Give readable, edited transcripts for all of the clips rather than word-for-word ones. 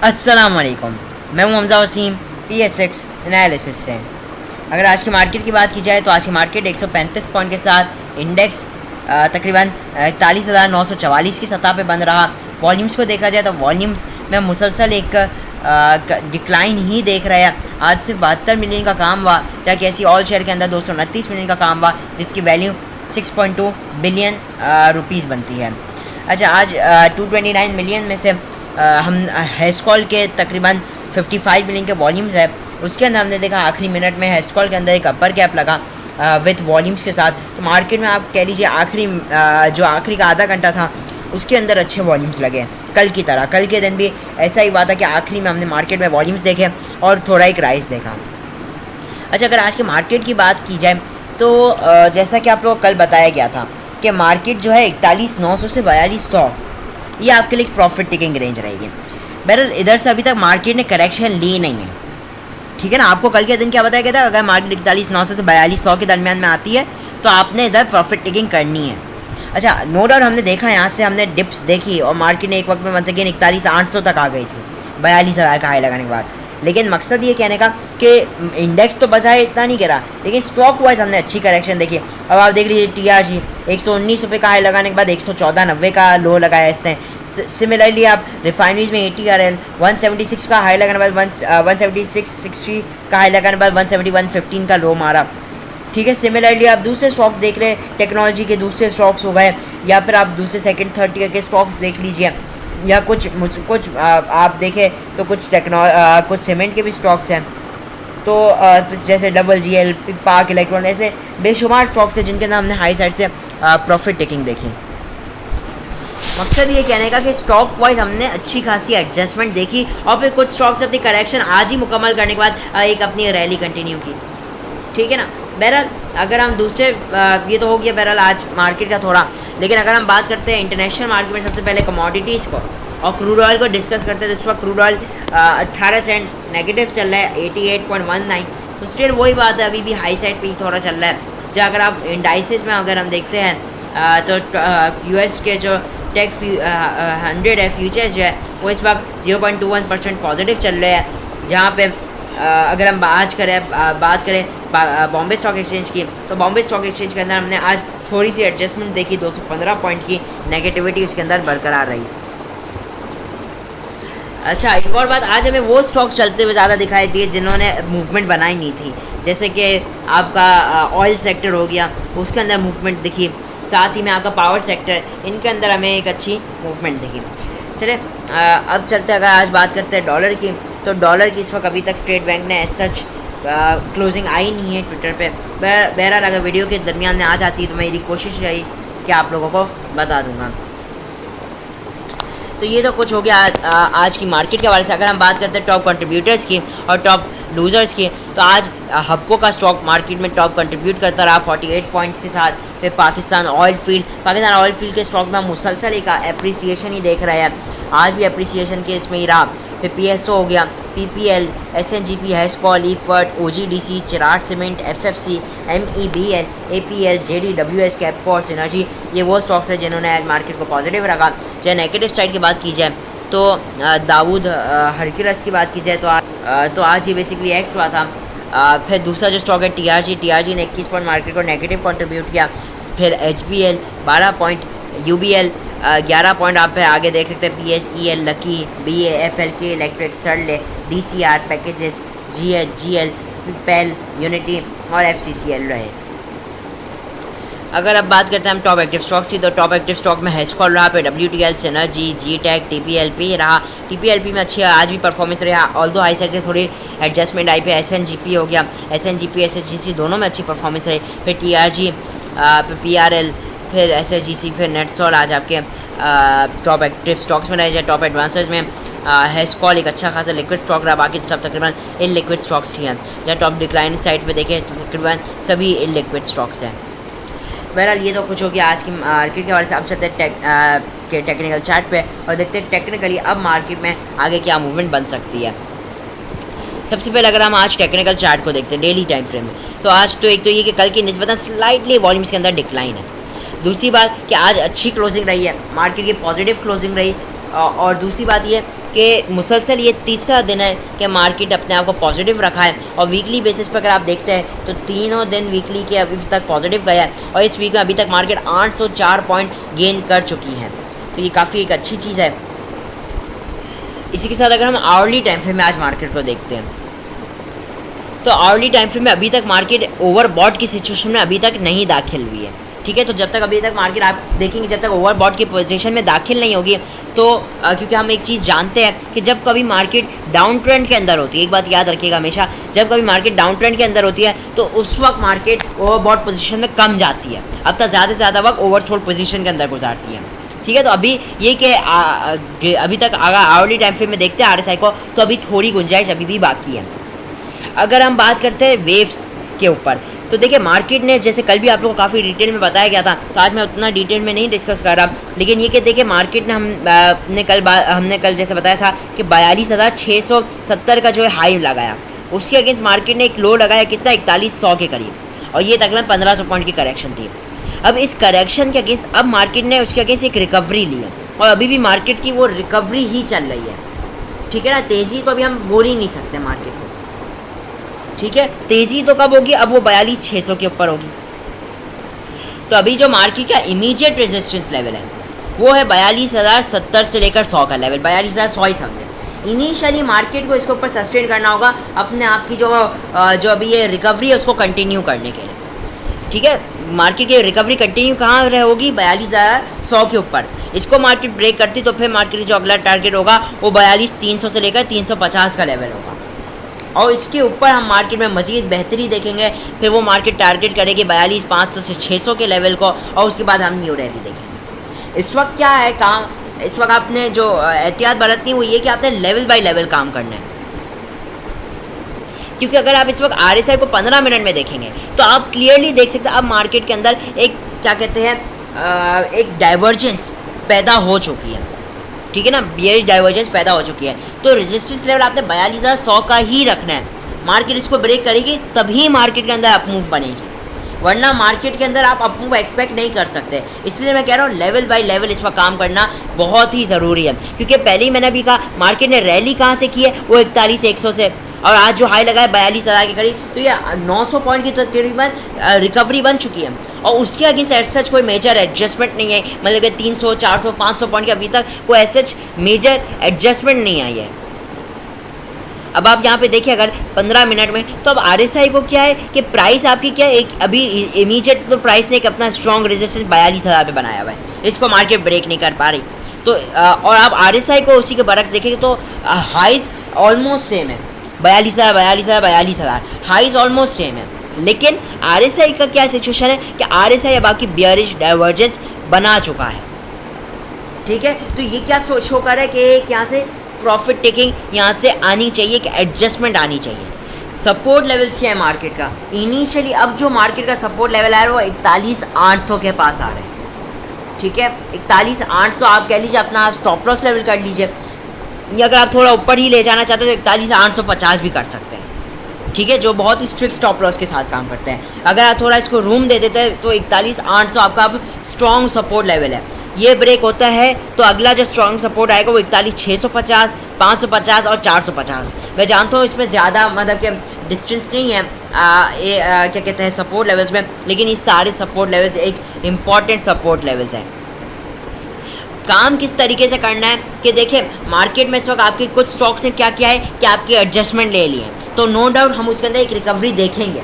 अस्सलाम वालेकुम, मैं हूं हमजा वसीम PSX एनालिसिस से। अगर आज की मार्केट की बात की जाए तो आज की मार्केट 135 पॉइंट के साथ इंडेक्स तकरीबन 41,944 की सतह पे बंद रहा। वॉल्यूम्स को देखा जाए तो वॉल्यूम्स में मुसलसल एक डिक्लाइन ही देख रहे हैं। आज सिर्फ 72 मिलियन का काम हुआ, जबकि ऐसी ऑल शेयर के अंदर 229 मिलियन का काम हुआ, जिसकी वैल्यू 6.2 बिलियन रुपीज़ बनती है। अच्छा, आज 229 मिलियन में से हम हेस्टकॉल के तकरीबन 55 मिलियन के वॉल्यूम्स है। उसके अंदर हमने देखा आखिरी मिनट में हेस्टकॉल के अंदर एक अपर कैप लगा विथ वॉल्यूम्स के साथ। तो मार्केट में आप कह लीजिए आखिरी का आधा घंटा था, उसके अंदर अच्छे वॉल्यूम्स लगे। कल की तरह कल के दिन भी ऐसा ही हुआ था कि आखिरी में हमने मार्केट में वॉल्यूम्स देखे और थोड़ा एक राइज देखा। अच्छा, अगर आज के मार्केट की बात की जाए तो जैसा कि आप लोगों को कल बताया गया था कि मार्केट जो है 41,900 से 4200 ये आपके लिए एक प्रॉफिट टेकिंग रेंज रहेगी। बहरहाल इधर से अभी तक मार्केट ने करेक्शन ली नहीं है, ठीक है ना। आपको कल के दिन क्या बताया गया था, अगर मार्केट 41,900 से 4200 के दरमियान में आती है तो आपने इधर प्रॉफिट टेकिंग करनी है। अच्छा, नो डाउट हमने देखा यहाँ से हमने डिप्स देखी और मार्केट ने एक वक्त में वंस अगेन 41,800 तक आ गई थी 42,000 का हाई लगाने के बाद। लेकिन मकसद ये कहने का कि इंडेक्स तो बचा है इतना नहीं गिरा, लेकिन स्टॉक वाइज हमने अच्छी करेक्शन देखी। अब आप देख लीजिए TRG 119 रुपये का हाई लगाने के बाद 114.90 का लो लगाया इसने। सिमिलरली आप रिफाइनरीज में ATRL 176 का हाई लगाने के बाद 176.60 का हाई लगाने के बाद 171.15 का लो मारा, ठीक है। सिमिलरली आप दूसरे स्टॉक देख रहे हैं, टेक्नोलॉजी के दूसरे स्टॉक्स हो गए, या फिर आप दूसरे सेकंड थर्ड टियर के स्टॉक्स देख लीजिए, या कुछ आप देखें तो कुछ सीमेंट के भी स्टॉक्स हैं। तो जैसे WGL, पार्क इलेक्ट्रॉन, ऐसे बेशुमार स्टॉक्स हैं जिनके अंदर हमने हाई साइड से प्रॉफिट टेकिंग देखी। मकसद ये कहने का कि स्टॉक वाइज हमने अच्छी खासी एडजस्टमेंट देखी और फिर कुछ स्टॉक्स अपनी करेक्शन आज ही मुकम्मल करने के बाद एक अपनी रैली कंटिन्यू की, ठीक है ना। बहरहाल अगर हम दूसरे ये तो हो गया बहरहाल आज मार्केट का थोड़ा, लेकिन अगर हम बात करते हैं इंटरनेशनल मार्केट में सबसे पहले कमोडिटीज़ को और क्रूड ऑयल को डिस्कस करते हैं। तो इस वक्त क्रूड ऑयल 18 सेंट नेगेटिव चल रहा है 88.19। तो स्टिल वही बात है, अभी भी हाई साइड पे ही थोड़ा चल रहा है। जो अगर आप इंडाइसेस में अगर हम देखते हैं तो US के जो टेक 100 है फ्यूचर्स जो है वो इस वक्त 0.21% पॉजिटिव चल रहे हैं। जहाँ पे अगर हम बात करें बॉम्बे स्टॉक एक्सचेंज की, तो बॉम्बे स्टॉक एक्सचेंज के अंदर हमने आज थोड़ी सी एडजस्टमेंट देखी, 215 पॉइंट की नेगेटिविटी उसके अंदर बरकरार रही। अच्छा, एक और बात, आज हमें वो स्टॉक चलते हुए ज़्यादा दिखाई दिए जिन्होंने मूवमेंट बनाई नहीं थी, जैसे कि आपका ऑयल सेक्टर हो गया, उसके अंदर मूवमेंट दिखी। साथ ही में आपका पावर सेक्टर, इनके अंदर हमें एक अच्छी मूवमेंट दिखी। चले अब चलते, अगर आज बात करते हैं डॉलर की, तो डॉलर की इस वक्त अभी तक स्टेट बैंक ने एज सच क्लोजिंग आई नहीं है ट्विटर पे। बहरहाल अगर वीडियो के दरमियान में आ जाती है तो मेरी कोशिश रही कि आप लोगों को बता दूंगा। तो ये तो कुछ हो गया आज की मार्केट के हवाले से। अगर हम बात करते हैं टॉप कंट्रीब्यूटर्स की और टॉप लूज़र्स की, तो आज हब्को का स्टॉक मार्केट में टॉप कंट्रीब्यूट करता रहा 48 पॉइंट्स के साथ। फिर पाकिस्तान ऑयल फील्ड के स्टॉक में हम मुसलसल एक एप्रिसिएशन ही देख रहे हैं, आज भी एप्रिसिएशन के इसमें ही रहा। फिर PSO हो गया, PPL, SNGP, Hascol, Efert, OGDC, Cherat cement, FFC, MEBL, APL, JDWS, कैपकॉर्स एनर्जी, ये वो स्टॉक्स हैं जिन्होंने आज मार्केट को पॉजिटिव रखा। चाहे नेगेटिव साइड की बात की जाए तो दाऊद हरक्यूलस की बात की जाए तो आज ये बेसिकली एक्स हुआ था। फिर दूसरा जो स्टॉक है TRG ने 21 पॉइंट मार्केट को नेगेटिव कंट्रीब्यूट किया। फिर HBL 12 पॉइंट, UBL 11 पॉइंट, आप पे आगे देख सकते हैं PSEL, lucky, BAFLK, electric, Searle, DCR packages, GL, पेल, यूनिटी और FCCL रहे। अगर अब बात करते हैं हम टॉप एक्टिव स्टॉक्स की, तो टॉप एक्टिव स्टॉक में हेस्कॉल रहा, पे WTL, सिनर्जी, GTEC, TPLP रहा। TPLP में अच्छी आज भी परफॉर्मेंस रहा, ऑल्दो हाई साइड से थोड़ी एडजस्टमेंट आई। पे SNGP हो गया, SNGP SHGC दोनों में अच्छी परफॉर्मेंस रही। फिर TRG, PRL, फिर SHGC, फिर नेटसॉल आज आपके टॉप एक्टिव स्टॉक्स में रहे। जाए टॉप एडवांसेज में हेस्कॉल एक अच्छा खासा लिक्विड स्टॉक रहा, बाकी सब तकरीबन इन लिक्विड स्टॉक्स ही हैं। जहाँ टॉप डिक्लाइन साइड पे देखें तो तकरीबन सभी इन लिक्विड स्टॉक्स हैं। बहरहाल ये तो कुछ हो गया आज की मार्केट के हवाले से। अब चलते हैं टेक्निकल चार्ट पे और देखते हैं टेक्निकली अब मार्केट में आगे क्या मूवमेंट बन सकती है। सबसे पहले अगर हम आज टेक्निकल चार्ट को देखते हैं डेली टाइम फ्रेम में, तो आज तो एक तो ये कि कल की निस्बतन स्लाइटली वॉल्यूम्स के अंदर डिक्लाइन है। दूसरी बात कि आज अच्छी क्लोजिंग रही है, मार्केट की पॉजिटिव क्लोजिंग रही और दूसरी बात ये कि मुसलसल ये तीसरा दिन है कि मार्केट अपने आप को पॉजिटिव रखा है, और वीकली बेसिस पर अगर आप देखते हैं तो तीनों दिन वीकली के अभी तक पॉजिटिव गया है, और इस वीक में अभी तक मार्केट 804 पॉइंट गेन कर चुकी है। तो ये काफ़ी एक अच्छी चीज़ है। इसी के साथ अगर हम आवर्ली टाइम फ्रेम में आज मार्केट को देखते हैं तो आवर्ली टाइम फ्रेम में अभी तक मार्केट ओवरबॉट की सिचुएशन में अभी तक नहीं दाखिल हुई है। ठीक है, तो जब तक अभी तक मार्केट आप देखेंगे जब तक ओवरबॉट की पोजीशन में दाखिल नहीं होगी तो क्योंकि हम एक चीज़ जानते हैं कि जब कभी मार्केट डाउन ट्रेंड के अंदर होती है, एक बात याद रखिएगा हमेशा, जब कभी मार्केट डाउन ट्रेंड के अंदर होती है तो उस वक्त मार्केट ओवरबॉट पोजीशन में कम जाती है, अब तक ज़्यादा से ज़्यादा वक्त ओवरसोल्ड पोजीशन के अंदर गुजारती है। ठीक है, तो अभी ये कि अभी तक अगर आवर्ली टाइम फ्रेम में देखते हैं RSI को तो अभी थोड़ी गुंजाइश अभी भी बाकी है। अगर हम बात करते हैं वेव्स के ऊपर तो देखिए मार्केट ने, जैसे कल भी आप लोगों को काफ़ी डिटेल में बताया गया था, तो आज मैं उतना डिटेल में नहीं डिस्कस कर रहा, लेकिन ये कि देखिए मार्केट ने हमने कल जैसे बताया था कि 42,670 का जो है हाई लगाया, उसके अगेंस्ट मार्केट ने एक लो लगाया कितना 4100 के करीब, और ये तकरीबन 1500 पॉइंट की करेक्शन थी। अब इस करेक्शन के अगेंस्ट अब मार्केट ने उसके अगेंस्ट एक रिकवरी ली है, और अभी भी मार्केट की वो रिकवरी ही चल रही है। ठीक है ना, तेज़ी तो अभी हम बोल ही नहीं सकते मार्केट को। ठीक है, तेज़ी तो कब होगी, अब वो 42,600 के ऊपर होगी। तो अभी जो मार्केट का इमीडिएट रेजिस्टेंस लेवल है वो है 42,070 से लेकर 100 का लेवल, 42,100 ही समझे। इनिशियली मार्केट को इसके ऊपर सस्टेन करना होगा अपने आप की जो अभी ये रिकवरी है उसको कंटिन्यू करने के लिए। ठीक है, मार्केट की रिकवरी कंटिन्यू कहाँ होगी, 42,100 के ऊपर। इसको मार्केट ब्रेक करती तो फिर मार्केट का जो अगला टारगेट होगा वो 42,300 से लेकर 350 का लेवल होगा, और इसके ऊपर हम मार्केट में मज़ीद बेहतरी देखेंगे। फिर वो मार्केट टारगेट करेगी 42,500 से 600 के लेवल को, और उसके बाद हम न्यू रैली देखेंगे। इस वक्त क्या है काम, इस वक्त आपने जो एहतियात बरतनी वो ये कि आपने लेवल बाय लेवल काम करना है, क्योंकि अगर आप इस वक्त RSI को 15 मिनट में देखेंगे तो आप क्लियरली देख सकते हैं अब मार्केट के अंदर एक क्या कहते हैं एक डाइवर्जेंस पैदा हो चुकी है। ठीक है ना, बियरिश डाइवर्जेंस पैदा हो चुकी है, तो रेजिस्टेंस लेवल आपने 42,100 का ही रखना है। मार्केट इसको ब्रेक करेगी तभी मार्केट के अंदर अप मूव बनेगी, वरना मार्केट के अंदर आप अप मूव एक्सपेक्ट नहीं कर सकते। इसलिए मैं कह रहा हूँ लेवल बाय लेवल इस वक्त काम करना बहुत ही ज़रूरी है, क्योंकि पहले ही मैंने भी कहा मार्केट ने रैली कहाँ से की है, वो 41,100 से, और आज जो हाई लगा है 42,000 के करीब, तो ये 900 पॉइंट की तकरीबन रिकवरी बन चुकी है, और उसके अगेंस्ट एज सच कोई मेजर एडजस्टमेंट नहीं है। मतलब कि 300, 400, 500 पॉइंट के अभी तक कोई एज सच मेजर एडजस्टमेंट नहीं आई है। अब आप यहाँ पे देखिए अगर 15 मिनट में, तो अब RSI को क्या है कि प्राइस आपकी क्या है, एक अभी इमीडिएट तो प्राइस ने एक अपना स्ट्रॉन्ग रेजिस्टेंस 42,000 पे बनाया हुआ है, इसको मार्केट ब्रेक नहीं कर पा रही। तो और आप RSI को उसी के बरक्स देखेंगे तो हाइस ऑलमोस्ट सेम है, 42,000, 42,000, 42,000 हाइस ऑलमोस्ट सेम है, लेकिन RSI का क्या सिचुएशन है कि RSI अब आपकी बियरिश डाइवर्जेंस बना चुका है। ठीक है, तो ये क्या शो कर रहा है कि यहाँ से प्रॉफिट टेकिंग यहाँ से आनी चाहिए, कि एडजस्टमेंट आनी चाहिए। सपोर्ट लेवल्स क्या है मार्केट का, इनिशियली अब जो मार्केट का सपोर्ट लेवल है वो 41,800 के पास आ रहा है। ठीक है, 41,800 आप कह लीजिए अपना आप स्टॉप लॉस लेवल कर लीजिए, या अगर आप थोड़ा ऊपर ही ले जाना चाहते हो तो 41,850 भी कर सकते हैं। ठीक है, जो बहुत ही स्ट्रिक्ट स्टॉप लॉस के साथ काम करते हैं। अगर आप थोड़ा इसको रूम दे देते हैं तो 41,800 आपका अब स्ट्रॉन्ग सपोर्ट लेवल है। ये ब्रेक होता है तो अगला जो स्ट्रॉन्ग सपोर्ट आएगा वो 41,650, 550 और 450। मैं जानता हूँ इसमें ज़्यादा मतलब कि डिस्टेंस नहीं है क्या कहते हैं सपोर्ट लेवल्स में, लेकिन ये सारे सपोर्ट लेवल्स एक इम्पॉर्टेंट सपोर्ट लेवल्स हैं। काम किस तरीके से करना है कि देखिए मार्केट में इस वक्त आपके कुछ स्टॉक्स ने क्या किया है कि आपकी एडजस्टमेंट ले लिए, तो नो डाउट हम उसके अंदर एक रिकवरी देखेंगे,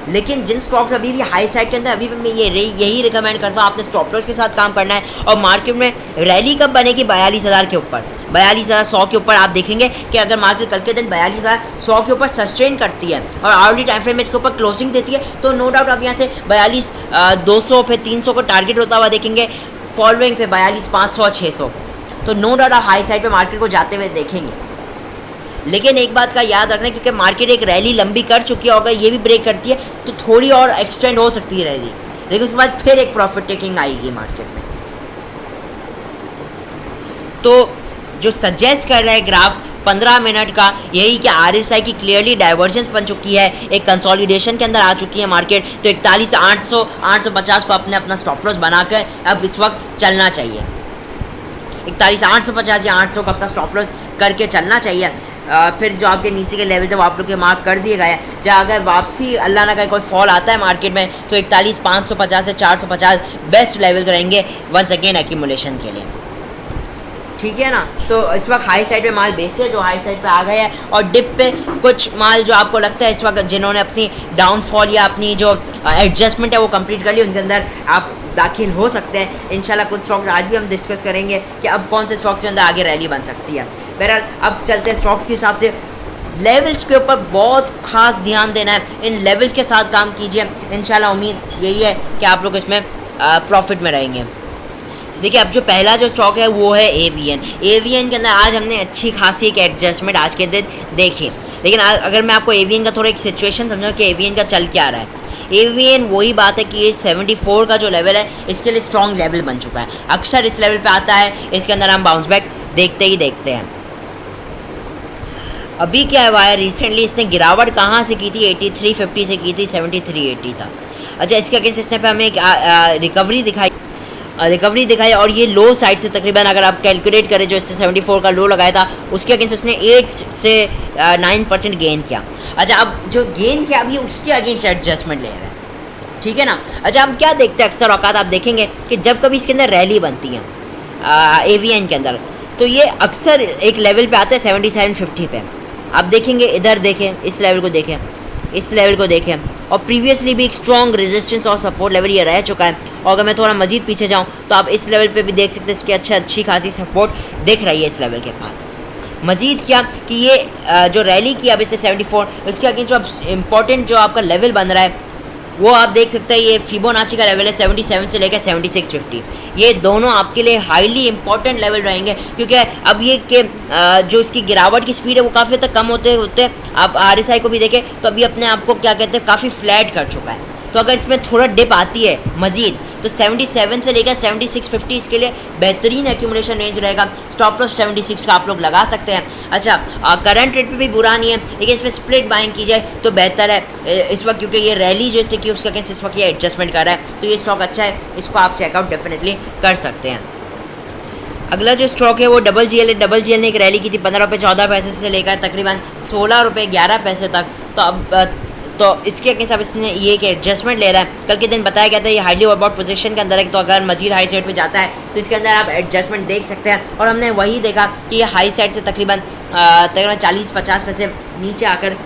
लेकिन जिन स्टॉक्स अभी भी हाई साइड के अंदर अभी भी मैं यही रिकमेंड करता हूँ आपने स्टॉप लॉस के साथ काम करना है। और मार्केट में रैली कब बनेगी 42,000 के ऊपर, 42,100 के ऊपर। आप देखेंगे कि अगर मार्केट कल के दिन 42,100 के ऊपर सस्टेन करती है और आवर्ली टाइम फ्रेम में इसके ऊपर क्लोजिंग देती है तो नो डाउट आप यहाँ से 42,200 फिर 300 को टारगेट होता हुआ देखेंगे, फॉलोइंग पे 42,500 और 600, तो नो डाउट आप हाई साइड पे मार्केट को जाते हुए देखेंगे। लेकिन एक बात का याद रखना, क्योंकि मार्केट एक रैली लंबी कर चुकी है, अगर ये भी ब्रेक करती है तो थोड़ी और एक्सटेंड हो सकती है रैली, लेकिन उसके बाद फिर एक प्रॉफिट टेकिंग आएगी मार्केट में। तो जो सजेस्ट कर रहे हैं ग्राफ्स 15 मिनट का यही कि RSI की क्लियरली डाइवर्जेंस बन चुकी है, एक कंसोलिडेशन के अंदर आ चुकी है मार्केट, तो 41,800, 850 को अपना स्टॉप लॉस बनाकर अब इस वक्त चलना चाहिए। 41,850 या 800 का अपना स्टॉप लॉस करके चलना चाहिए। फिर जो आपके नीचे के लेवल जब आप लोग के मार्क कर दिए गए हैं, जहाँ अगर वापसी अल्लाह ना करे कोई फॉल आता है मार्केट में, तो 41,550 से 450 बेस्ट लेवल्स रहेंगे वंस अगेन एक्यूमुलेशन के लिए, ठीक है ना। तो इस वक्त हाई साइड पे माल बेचे जो हाई साइड पे आ गए हैं, और डिप पे कुछ माल जो आपको लगता है इस वक्त जिन्होंने अपनी डाउनफॉल या अपनी जो एडजस्टमेंट है वो कंप्लीट कर ली, उनके अंदर आप दाखिल हो सकते हैं। इंशाल्लाह कुछ स्टॉक्स आज भी हम डिस्कस करेंगे कि अब कौन से स्टॉक्स के अंदर आगे रैली बन सकती है। बहरहाल अब चलते हैं स्टॉक्स के हिसाब से। लेवल्स के ऊपर बहुत खास ध्यान देना है, इन लेवल्स के साथ काम कीजिए। इंशाल्लाह उम्मीद यही है कि आप लोग इसमें प्रॉफिट में रहेंगे। देखिए अब जो पहला जो स्टॉक है वो है एवीएन। एवीएन के अंदर आज हमने अच्छी खासी एक एडजस्टमेंट आज के दिन देखी, लेकिन अगर मैं आपको एवीएन का थोड़ा एक सिचुएशन समझाऊँ कि एवीएन का चल क्या रहा है। एवीएन वही बात है कि ये 74 का जो लेवल है इसके लिए स्ट्रॉन्ग लेवल बन चुका है। अक्सर इस लेवल पे आता है, इसके अंदर हम बाउंस बैक देखते ही देखते हैं। अभी क्या हुआ है, रिसेंटली इसने गिरावट कहाँ से की थी, 8350 से की थी 7380 तक। अच्छा, इसके अगेंस्ट इसने पे हमें एक रिकवरी दिखाई और ये लो साइड से तकरीबन अगर आप कैलकुलेट करें जो इससे 74 का लो लगाया था उसके अगेंस्ट उसने 8 से 9% गेन किया। अच्छा, अब जो गेन किया अभी उसके अगेंस्ट एडजस्टमेंट ले रहा है, ठीक है ना। अच्छा, हम क्या देखते हैं अक्सर औकात आप देखेंगे कि जब कभी इसके अंदर रैली बनती है एवीएन के अंदर, तो ये अक्सर एक लेवल पे आते हैं 7750 पे। आप देखेंगे, इधर देखें, इस लेवल को देखें, इस लेवल को देखें, और प्रीवियसली भी एक स्ट्रॉन्ग रेजिस्टेंस और सपोर्ट लेवल ये रह चुका है। और अगर मैं थोड़ा मजीद पीछे जाऊँ तो आप इस लेवल पे भी देख सकते हैं इसकी अच्छी खासी सपोर्ट दिख रही है इस लेवल के पास। मजीद क्या कि ये जो रैली की अब इससे 74, उसके अगेंस्ट जो अब इम्पोर्टेंट जो आपका लेवल बन रहा है वो आप देख सकते हैं, ये फिबोनाची का लेवल है 77 से लेकर 7650। ये दोनों आपके लिए हाईली इंपॉर्टेंट लेवल रहेंगे, क्योंकि अब ये कि जो इसकी गिरावट की स्पीड है वो काफ़ी तक कम होते आप आरएसआई को भी देखें तो अभी अपने आप को क्या कहते हैं काफ़ी फ्लैट कर चुका है। तो अगर इसमें थोड़ा डिप आती है मजीद तो 77 से लेकर 7650 इसके लिए बेहतरीन एक्यूमुलेशन रेंज रहेगा। स्टॉप लॉस 76 का आप लोग लगा सकते हैं। अच्छा, करंट रेट पे भी बुरा नहीं है, लेकिन इसमें स्प्लिट बाइंग की जाए तो बेहतर है इस वक्त, क्योंकि ये रैली जो इससे की उसके अगेंस्ट इस वक्त ये एडजस्टमेंट कर रहा है, तो ये स्टॉक अच्छा है, इसको आप चेकआउट डेफिनेटली कर सकते हैं। अगला जो स्टॉक है वो डबल जीएल है। डबल जीएल ने एक रैली की थी 15 रुपये 14 पैसे से लेकर तकरीबन 16 रुपये 11 पैसे तक। तो अब तो इसके अगेंस्ट अब इसने ये एक एडजस्टमेंट ले रहा है। कल के दिन बताया गया था ये हाईली ओवरबॉट पोजीशन के अंदर है, तो अगर मजीद हाई साइड पे जाता है तो इसके अंदर आप एडजस्टमेंट देख सकते हैं। और हमने वही देखा कि ये हाई साइड से तकरीबन 40-50 पैसे नीचे आकर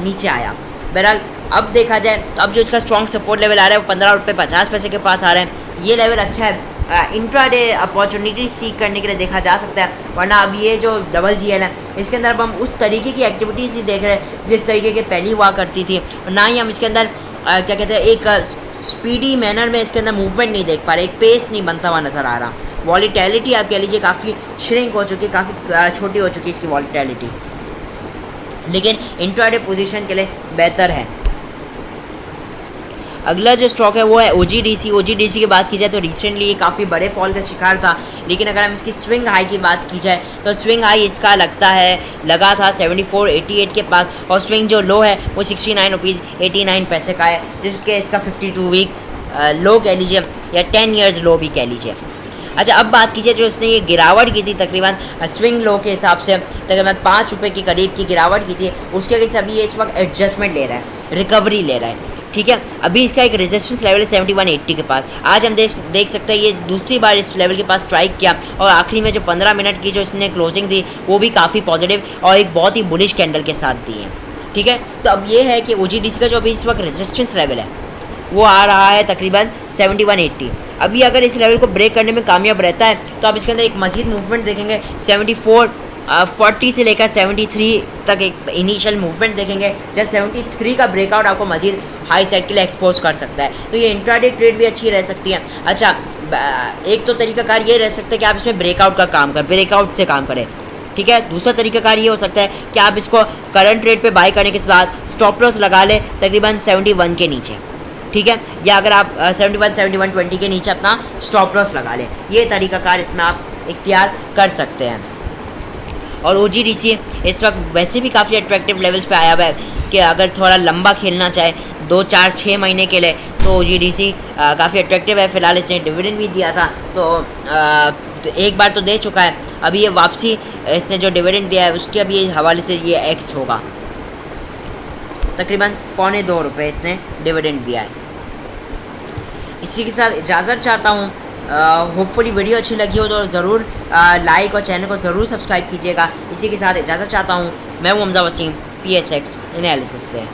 नीचे आया। बहरहाल अब देखा जाए तो अब जो इसका स्ट्रॉन्ग सपोर्ट लेवल आ रहा है वो 15 रुपये 50 पैसे के पास आ रहा है। ये लेवल अच्छा है, इंट्राडे अपॉर्चुनिटी सीख करने के लिए देखा जा सकता है। वरना अब ये जो डबल जीएल है इसके अंदर अब हम उस तरीके की एक्टिविटीज़ ही देख रहे हैं जिस तरीके की पहली हुआ करती थी, और ना ही हम इसके अंदर क्या कहते हैं एक स्पीडी मैनर में इसके अंदर मूवमेंट नहीं देख पा रहे, एक पेस नहीं बनता हुआ नज़र आ रहा। वॉलीटैलिटी आप कह लीजिए काफ़ी श्रिंक हो चुकी, काफ़ी छोटी हो चुकी इसकी वॉलीटैलिटी, लेकिन इंट्राडे पोजीशन के लिए बेहतर है। अगला जो स्टॉक है वो है ओजीडीसी। ओजीडीसी की बात की जाए तो रिसेंटली ये काफ़ी बड़े फॉल का शिकार था, लेकिन अगर हम इसकी स्विंग हाई की बात की जाए तो स्विंग हाई इसका लगा था 74.88 के पास, और स्विंग जो लो है वो 69 रुपीज़ 89 पैसे का है, जिसके इसका 52 वीक लो कह लीजिए या 10 ईयर्स लो भी कह लीजिए। अच्छा, अब बात कीजिए जो इसने ये गिरावट की थी तकरीबन स्विंग लो के हिसाब से तकरीबन 5 रुपये के करीब की गिरावट की थी, उसके अगेंस्ट अभी ये इस वक्त एडजस्टमेंट ले रहा है, रिकवरी ले रहा है, ठीक है। अभी इसका एक रेजिस्टेंस लेवल है 7180 के पास। आज हम देख सकते हैं ये दूसरी बार इस लेवल के पास स्ट्राइक किया, और आखिरी में जो 15 मिनट की जो इसने क्लोजिंग दी वो भी काफ़ी पॉजिटिव और एक बहुत ही बुलिश कैंडल के साथ दी है, ठीक है। तो अब ये है कि ओजीडीसी का जो अभी इस वक्त रेजिस्टेंस लेवल है वो आ रहा है तकरीबन 7180। अभी अगर इस लेवल को ब्रेक करने में कामयाब रहता है तो आप इसके अंदर एक मजीद मूवमेंट देखेंगे, 74.40 से लेकर 73 तक एक इनिशियल मूवमेंट देखेंगे, जब 73 का ब्रेकआउट आपको मजीद हाई साइड के लिए एक्सपोज कर सकता है। तो ये इंट्राडे ट्रेड भी अच्छी रह सकती है। अच्छा, एक तो तरीकाकार ये रह सकता है कि आप इसमें ब्रेकआउट से काम करें, ठीक है। दूसरा तरीकाकार ये हो सकता है कि आप इसको करंट रेट पे बाय करने के साथ स्टॉप लॉस लगा लें तकरीबन 71 के नीचे, ठीक है, या अगर आप 71-20 के नीचे अपना स्टॉप लॉस लगा लें। ये तरीकाकार इसमें आप इख्तियार कर सकते हैं। और ओजीडीसी इस वक्त वैसे भी काफ़ी अट्रैक्टिव लेवल्स पे आया हुआ है कि अगर थोड़ा लंबा खेलना चाहे 2, 4, 6 महीने के लिए तो ओजीडीसी काफ़ी अट्रैक्टिव है। फ़िलहाल इसने डिविडेंड भी दिया था, तो तो एक बार तो दे चुका है, अभी ये वापसी इसने जो डिविडेंड दिया है उसके अभी हवाले से ये एक्स होगा। तकरीबन ₹2.25 इसने डिविडेंड दिया है। इसी के साथ इजाज़त चाहता हूँ। होपफुली वीडियो अच्छी लगी हो तो ज़रूर लाइक और चैनल को ज़रूर सब्सक्राइब कीजिएगा। इसी के साथ इजाज़त चाहता हूँ। मैं हूँ हमजा वसीम, PSX एनालिसिस से।